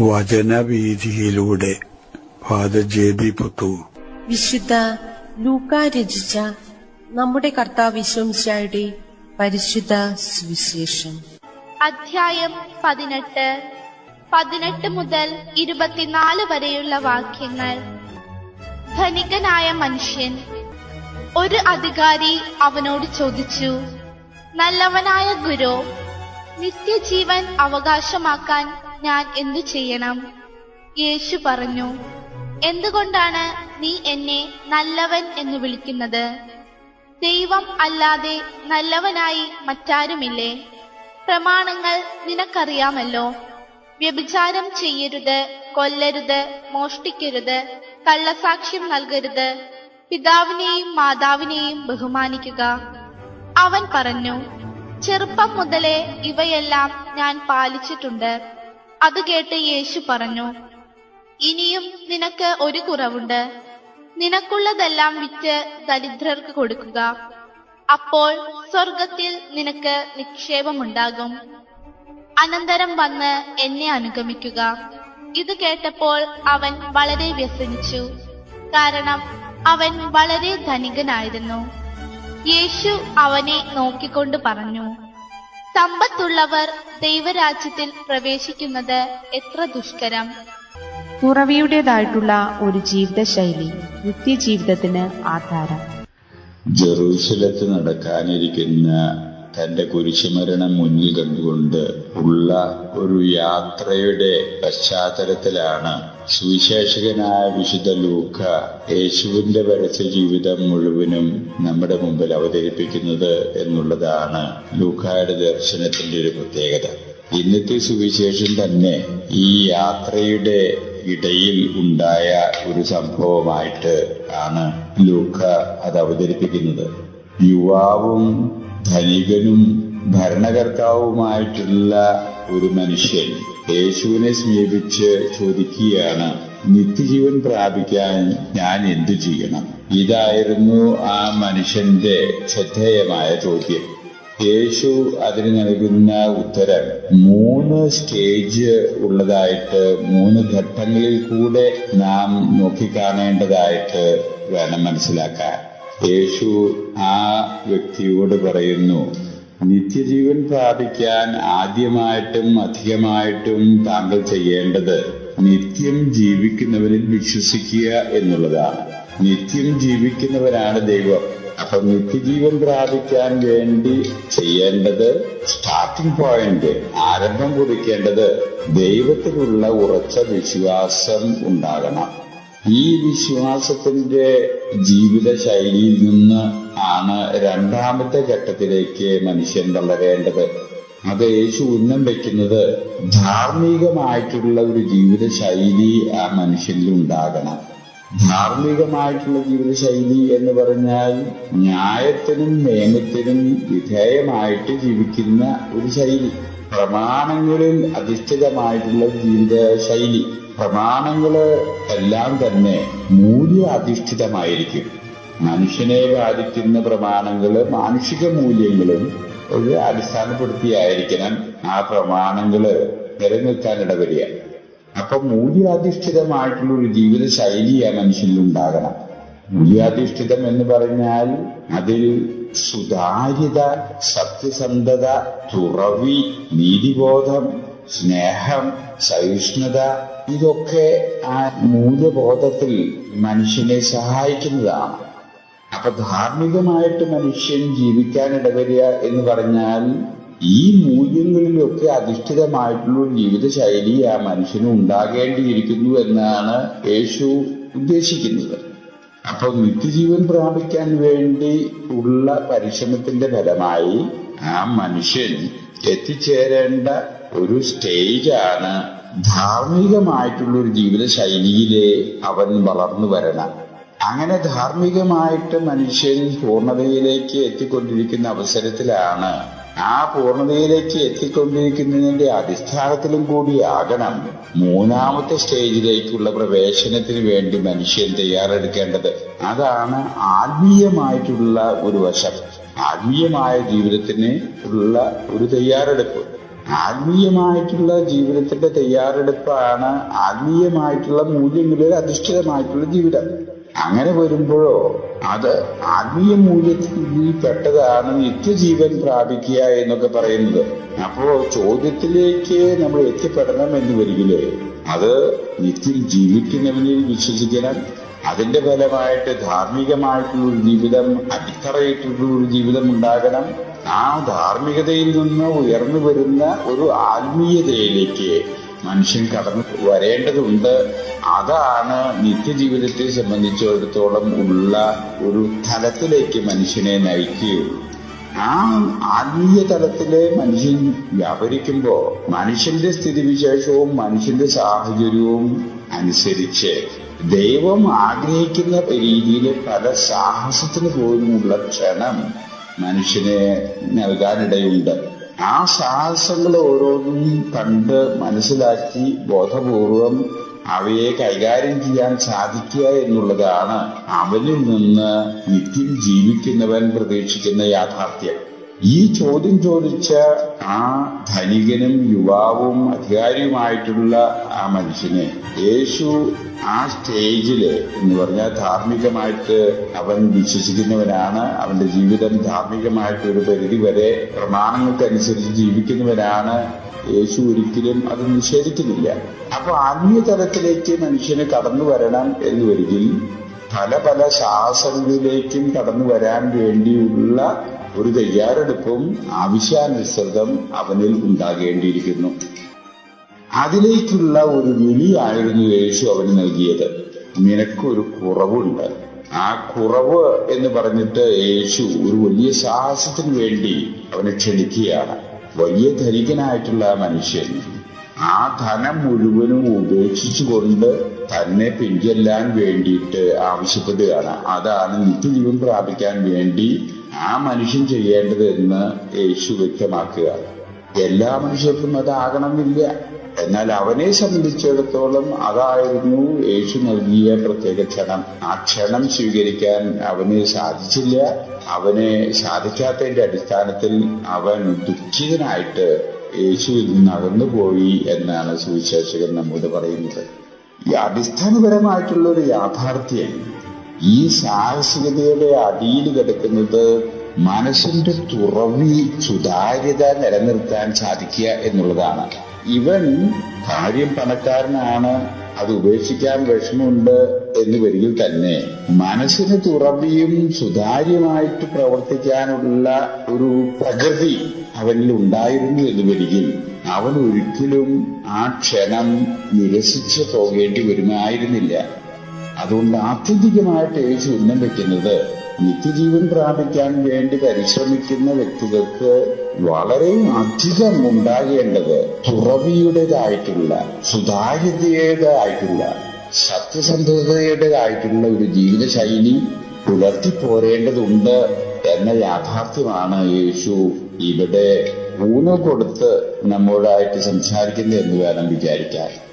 വചനവീഥിയിലൂടെ father JB Puthur. വിശുദ്ധ ലൂക്ക രചിച്ച നമ്മുടെ കർത്താവ് യേശുമിശിഹായുടെ പരിശുദ്ധ സുവിശേഷം. അധ്യായം 18 മുതൽ 24 വരെയുള്ള വാക്യങ്ങൾ. ധനികനായ മനുഷ്യൻ. ഒരു അധികാരി അവനോട് ചോദിച്ചു, നല്ലവനായ ഗുരു, നിത്യജീവൻ അവകാശമാക്കാൻ ഞാൻ എന്തു ചെയ്യണം? യേശു പറഞ്ഞു, എന്തുകൊണ്ടാണ് നീ എന്നെ നല്ലവൻ എന്ന് വിളിക്കുന്നത്? ദൈവം അല്ലാതെ നല്ലവനായി മറ്റാരുമില്ലേ? പ്രമാണങ്ങൾ നിനക്കറിയാമല്ലോ. വ്യഭിചാരം ചെയ്യരുത്, കൊല്ലരുത്, മോഷ്ടിക്കരുത്, കള്ളസാക്ഷ്യം നൽകരുത്, പിതാവിനെയും മാതാവിനെയും ബഹുമാനിക്കുക. അവൻ പറഞ്ഞു, ചെറുപ്പം മുതലേ ഇവയെല്ലാം ഞാൻ പാലിച്ചിട്ടുണ്ട്. അത് കേട്ട് യേശു പറഞ്ഞു, ഇനിയും നിനക്ക് ഒരു കുറവുണ്ട്. നിനക്കുള്ളതെല്ലാം വിറ്റ് ദരിദ്രർക്ക് കൊടുക്കുക. അപ്പോൾ സ്വർഗത്തിൽ നിനക്ക് നിക്ഷേപമുണ്ടാകും. അനന്തരം വന്ന് എന്നെ അനുഗമിക്കുക. ഇത് കേട്ടപ്പോൾ അവൻ വളരെ വ്യസനിച്ചു, കാരണം അവൻ വളരെ ധനികനായിരുന്നു. യേശു അവനെ നോക്കിക്കൊണ്ട് പറഞ്ഞു, സമ്പത്തുള്ളവർ ദൈവരാജ്യത്തിൽ പ്രവേശിക്കുന്നത് എത്ര ദുഷ്കരം. തുറവിയുടേതായിട്ടുള്ള ഒരു ജീവിതശൈലി നിത്യജീവിതത്തിന് ആധാരം. ജെറൂസലത്ത് നടക്കാനിരിക്കുന്ന തന്റെ കുരിശുമരണം മുന്നിൽ കണ്ടുകൊണ്ട് ഉള്ള ഒരു യാത്രയുടെ പശ്ചാത്തലത്തിലാണ് സുവിശേഷകനായ വിശുദ്ധ ലൂക്ക യേശുവിന്റെ പരസ്യ ജീവിതം മുഴുവനും നമ്മുടെ മുമ്പിൽ അവതരിപ്പിക്കുന്നത് എന്നുള്ളതാണ് ലൂക്കായുടെ ദർശനത്തിന്റെ ഒരു പ്രത്യേകത. ഇന്നത്തെ സുവിശേഷം തന്നെ ഈ യാത്രയുടെ ഇടയിൽ ഉണ്ടായ ഒരു സംഭവമായിട്ട് ആണ് ലൂക്ക അത് അവതരിപ്പിക്കുന്നത്. യുവാവും ധനികനും ഭരണകർത്താവുമായിട്ടുള്ള ഒരു മനുഷ്യൻ യേശുവിനെ സമീപിച്ച് ചോദിക്കുകയാണ്, നിത്യജീവൻ പ്രാപിക്കാൻ ഞാൻ എന്തു ചെയ്യണം? ഇതായിരുന്നു ആ മനുഷ്യന്റെ ശ്രദ്ധേയമായ ചോദ്യം. യേശു അതിന് നൽകുന്ന ഉത്തരം 3 സ്റ്റേജ് ഉള്ളതായിട്ട്, 3 ഘട്ടങ്ങളിൽ കൂടെ നാം നോക്കിക്കാണേണ്ടതായിട്ട് വേണം മനസ്സിലാക്കാൻ. യേശു ആ വ്യക്തിയോട് പറയുന്നു, നിത്യജീവൻ പ്രാപിക്കാൻ ആദ്യമായിട്ടും അധികമായിട്ടും താങ്കൾ ചെയ്യേണ്ടത് നിത്യം ജീവിക്കുന്നവരിൽ വിശ്വസിക്കുക എന്നുള്ളതാണ്. നിത്യം ജീവിക്കുന്നവരാണ് ദൈവം. അപ്പൊ നിത്യജീവൻ പ്രാപിക്കാൻ വേണ്ടി ചെയ്യേണ്ടത്, സ്റ്റാർട്ടിംഗ് പോയിന്റ്, ആരംഭം കുറിക്കേണ്ടത് ദൈവത്തിലുള്ള ഉറച്ച വിശ്വാസം ഉണ്ടാകണം. ഈ വിശ്വാസത്തിന്റെ ജീവിത ശൈലിയിൽ നിന്ന് ആണ് 2ാമത്തെ ഘട്ടത്തിലേക്ക് മനുഷ്യൻ വളരേണ്ടത്. അത് യേശു ഉന്നം വയ്ക്കുന്നത് ധാർമ്മികമായിട്ടുള്ള ഒരു ജീവിത ശൈലി ആ മനുഷ്യനിൽ ഉണ്ടാകണം. ധാർമ്മികമായിട്ടുള്ള ജീവിതശൈലി എന്ന് പറഞ്ഞാൽ ന്യായത്തിനും നിയമത്തിനും വിധേയമായിട്ട് ജീവിക്കുന്ന ഒരു ശൈലി, പ്രമാണങ്ങളിൽ അധിഷ്ഠിതമായിട്ടുള്ള ജീവിത ശൈലി. പ്രമാണങ്ങള് എല്ലാം തന്നെ മൂല്യ അധിഷ്ഠിതമായിരിക്കും. മനുഷ്യനെ ബാധിക്കുന്ന പ്രമാണങ്ങള് മാനുഷിക മൂല്യങ്ങളും ഒരു അടിസ്ഥാനപ്പെടുത്തിയായിരിക്കണം ആ പ്രമാണങ്ങള് നിലനിൽക്കാൻ ഇടവരിക. അപ്പൊ മൂല്യാധിഷ്ഠിതമായിട്ടുള്ള ഒരു ജീവിത ശൈലി ആ മനുഷ്യനിൽ ഉണ്ടാകണം. മൂല്യാധിഷ്ഠിതം എന്ന് പറഞ്ഞാൽ അതിൽ സുതാര്യത, സത്യസന്ധത, തുറവി, നീതിബോധം, സ്നേഹം, സഹിഷ്ണുത, ഇതൊക്കെ ആ മൂല്യബോധത്തിൽ മനുഷ്യനെ സഹായിക്കുന്നതാണ്. അപ്പൊ ധാർമ്മികമായിട്ട് മനുഷ്യൻ ജീവിക്കാനിടവരിക എന്ന് പറഞ്ഞാൽ ഈ മൂല്യങ്ങളിലൊക്കെ അധിഷ്ഠിതമായിട്ടുള്ള ഒരു ജീവിത ശൈലി ആ മനുഷ്യന് ഉണ്ടാകേണ്ടിയിരിക്കുന്നു എന്നാണ് യേശു ഉദ്ദേശിക്കുന്നത്. അപ്പൊ നിത്യജീവൻ പ്രാപിക്കാൻ വേണ്ടി ഉള്ള പരിശ്രമത്തിന്റെ ഫലമായി ആ മനുഷ്യൻ എത്തിച്ചേരേണ്ട ഒരു സ്റ്റേജാണ് ധാർമ്മികമായിട്ടുള്ള ഒരു ജീവിത ശൈലിയിലെ അവൻ വളർന്നു വരണം. അങ്ങനെ ധാർമ്മികമായിട്ട് മനുഷ്യൻ പൂർണ്ണതയിലേക്ക് എത്തിക്കൊണ്ടിരിക്കുന്ന അവസരത്തിലാണ്, ആ പൂർണ്ണതയിലേക്ക് എത്തിക്കൊണ്ടിരിക്കുന്നതിന്റെ അടിസ്ഥാനത്തിലും കൂടിയാകണം 3ാമത്തെ സ്റ്റേജിലേക്കുള്ള പ്രവേശനത്തിന് വേണ്ടി മനുഷ്യൻ തയ്യാറെടുക്കേണ്ടത്. അതാണ് ആത്മീയമായിട്ടുള്ള ഒരു വശം, ആത്മീയമായ ജീവിതത്തിന് ഉള്ള ഒരു തയ്യാറെടുപ്പ്. ആത്മീയമായിട്ടുള്ള ജീവിതത്തിന്റെ തയ്യാറെടുപ്പാണ് ആത്മീയമായിട്ടുള്ള മൂല്യങ്ങളിൽ അധിഷ്ഠിതമായിട്ടുള്ള ജീവിതം. അങ്ങനെ വരുമ്പോഴോ അത് ആത്മീയ മൂല്യത്തിൽ പെട്ടതാണ് നിത്യജീവൻ പ്രാപിക്കുക എന്നൊക്കെ പറയുന്നത്. അപ്പോ ചോദ്യത്തിലേക്ക് നമ്മൾ എത്തിപ്പെടണം എന്ന് വരികില് അത് നിത്യം ജീവിക്കുന്നവനിൽ വിശ്വസിക്കണം. അതിന്റെ ഫലമായിട്ട് ധാർമ്മികമായിട്ടുള്ള ഒരു ജീവിതം, അടിത്തറയിട്ടുള്ള ഒരു ജീവിതം ഉണ്ടാകണം. ആ ധാർമ്മികതയിൽ നിന്ന് ഉയർന്നു വരുന്ന ഒരു ആത്മീയതയിലേക്ക് മനുഷ്യൻ കടന്നു വരേണ്ടതുണ്ട്. അതാണ് നിത്യജീവിതത്തെ സംബന്ധിച്ചിടത്തോളം ഉള്ള ഒരു തലത്തിലേക്ക് മനുഷ്യനെ നയിക്കുകയുള്ളൂ. ആ ആത്മീയ തലത്തില് മനുഷ്യൻ വ്യാപരിക്കുമ്പോ മനുഷ്യന്റെ സ്ഥിതിവിശേഷവും മനുഷ്യന്റെ സാഹചര്യവും അനുസരിച്ച് ദൈവം ആഗ്രഹിക്കുന്ന രീതിയിൽ പല സാഹസത്തിന് പോലുമുള്ള ക്ഷണം മനുഷ്യനെ നൽകാനിടയുണ്ട്. ആ സാഹസങ്ങൾ ഓരോന്നും കണ്ട് മനസ്സിലാക്കി ബോധപൂർവം അവയെ കൈകാര്യം ചെയ്യാൻ സാധിക്കുക എന്നുള്ളതാണ് അവനിൽ നിന്ന് നിത്യം ജീവിക്കുന്നവൻ പ്രതീക്ഷിക്കുന്ന യാഥാർത്ഥ്യം. ഈ ചോദ്യം ചോദിച്ച ആ ധനികനും യുവാവും അധികാരിയുമായിട്ടുള്ള ആ മനുഷ്യനെ യേശു ആ സ്റ്റേജില് എന്ന് പറഞ്ഞാൽ ധാർമ്മികമായിട്ട് അവൻ വിശ്വസിക്കുന്നവനാണ്, അവന്റെ ജീവിതം ധാർമ്മികമായിട്ട് ഒരു പരിധി വരെ പ്രമാണങ്ങൾക്കനുസരിച്ച് ജീവിക്കുന്നവനാണ്. യേശു ഒരിക്കലും അത് നിഷേധിക്കുന്നില്ല. അപ്പൊ ആത്മീയ തലത്തിലേക്ക് മനുഷ്യന് കടന്നു വരണം എന്ന് വരികിൽ പല പല സാഹസങ്ങളിലേക്കും കടന്നു വരാൻ വേണ്ടിയുള്ള ഒരു തയ്യാറെടുപ്പും ആവശ്യാനുസൃതം അവനിൽ ഉണ്ടാകേണ്ടിയിരിക്കുന്നു. അതിലേക്കുള്ള ഒരു വിളിയായിരുന്നു യേശു അവന് നൽകിയത്. നിനക്കൊരു കുറവുണ്ട്. ആ കുറവ് എന്ന് പറഞ്ഞിട്ട് യേശു ഒരു വലിയ സാഹസത്തിന് വേണ്ടി അവനെ ക്ഷണിക്കുകയാണ്. വലിയ ധനികനായിട്ടുള്ള ആ മനുഷ്യൻ ആ ധനം മുഴുവനും ഉപേക്ഷിച്ചുകൊണ്ട് തന്നെ പിൻചെല്ലാൻ വേണ്ടിയിട്ട് ആവശ്യപ്പെടുകയാണ്. അതാണ് നിത്യജീവൻ പ്രാപിക്കാൻ വേണ്ടി ആ മനുഷ്യൻ ചെയ്യേണ്ടത് എന്ന് യേശു വ്യക്തമാക്കുകയാണ്. എല്ലാ മനുഷ്യർക്കും അതാകണമെന്നില്ല. എന്നാൽ അവനെ സംബന്ധിച്ചിടത്തോളം അതായിരുന്നു യേശു നൽകിയ പ്രത്യേക ക്ഷണം. ആ ക്ഷണം സ്വീകരിക്കാൻ അവന് സാധിച്ചില്ല. അവനെ സാധിക്കാത്തതിന്റെ അടിസ്ഥാനത്തിൽ അവൻ ദുഃഖിതനായിട്ട് യേശുവിൽ നിന്ന് അകന്നുപോയി എന്നാണ് സുവിശേഷകൻ നമ്മോട് പറയുന്നത്. ഈ അടിസ്ഥാനപരമായിട്ടുള്ള ഒരു യാഥാർത്ഥ്യം ഈ സാഹസികതയുടെ അടിയിൽ കിടക്കുന്നത് മനസ്സിന്റെ തുറവി സുതാര്യത നിലനിർത്താൻ സാധിക്കുക എന്നുള്ളതാണ്. ഇവൻ കാര്യം പണക്കാരനാണ്, അത് ഉപേക്ഷിക്കാൻ വിഷമമുണ്ട് എന്ന് വരികിൽ തന്നെ മനസ്സിന് തുറവിയും സുതാര്യമായിട്ട് പ്രവർത്തിക്കാനുള്ള ഒരു പ്രകൃതി അവനിൽ ഉണ്ടായിരുന്നു എന്ന് വരികിൽ അവൻ ഒരിക്കലും ആ ക്ഷണം നിരസിച്ചു പോകേണ്ടി വരുമായിരുന്നില്ല. അതുകൊണ്ട് ആത്യന്തികമായിട്ട് യേശു ഉന്നം വെക്കുന്നത് നിത്യജീവൻ പ്രാപിക്കാൻ വേണ്ടി പരിശ്രമിക്കുന്ന വ്യക്തികൾക്ക് വളരെ അധികം ഉണ്ടാകേണ്ടത് തുറവിയുടേതായിട്ടുള്ള സുതാര്യതയുടേതായിട്ടുള്ള സത്യസന്ധതയുടേതായിട്ടുള്ള ഒരു ജീവിതശൈലി പുലർത്തിപ്പോരേണ്ടതുണ്ട് എന്ന യാഥാർത്ഥ്യമാണ് യേശു ഇവിടെ ഊന്നൽ കൊടുത്ത് നമ്മോടായിട്ട് സംസാരിക്കുന്നത് എന്ന് വേണം വിചാരിക്കാൻ.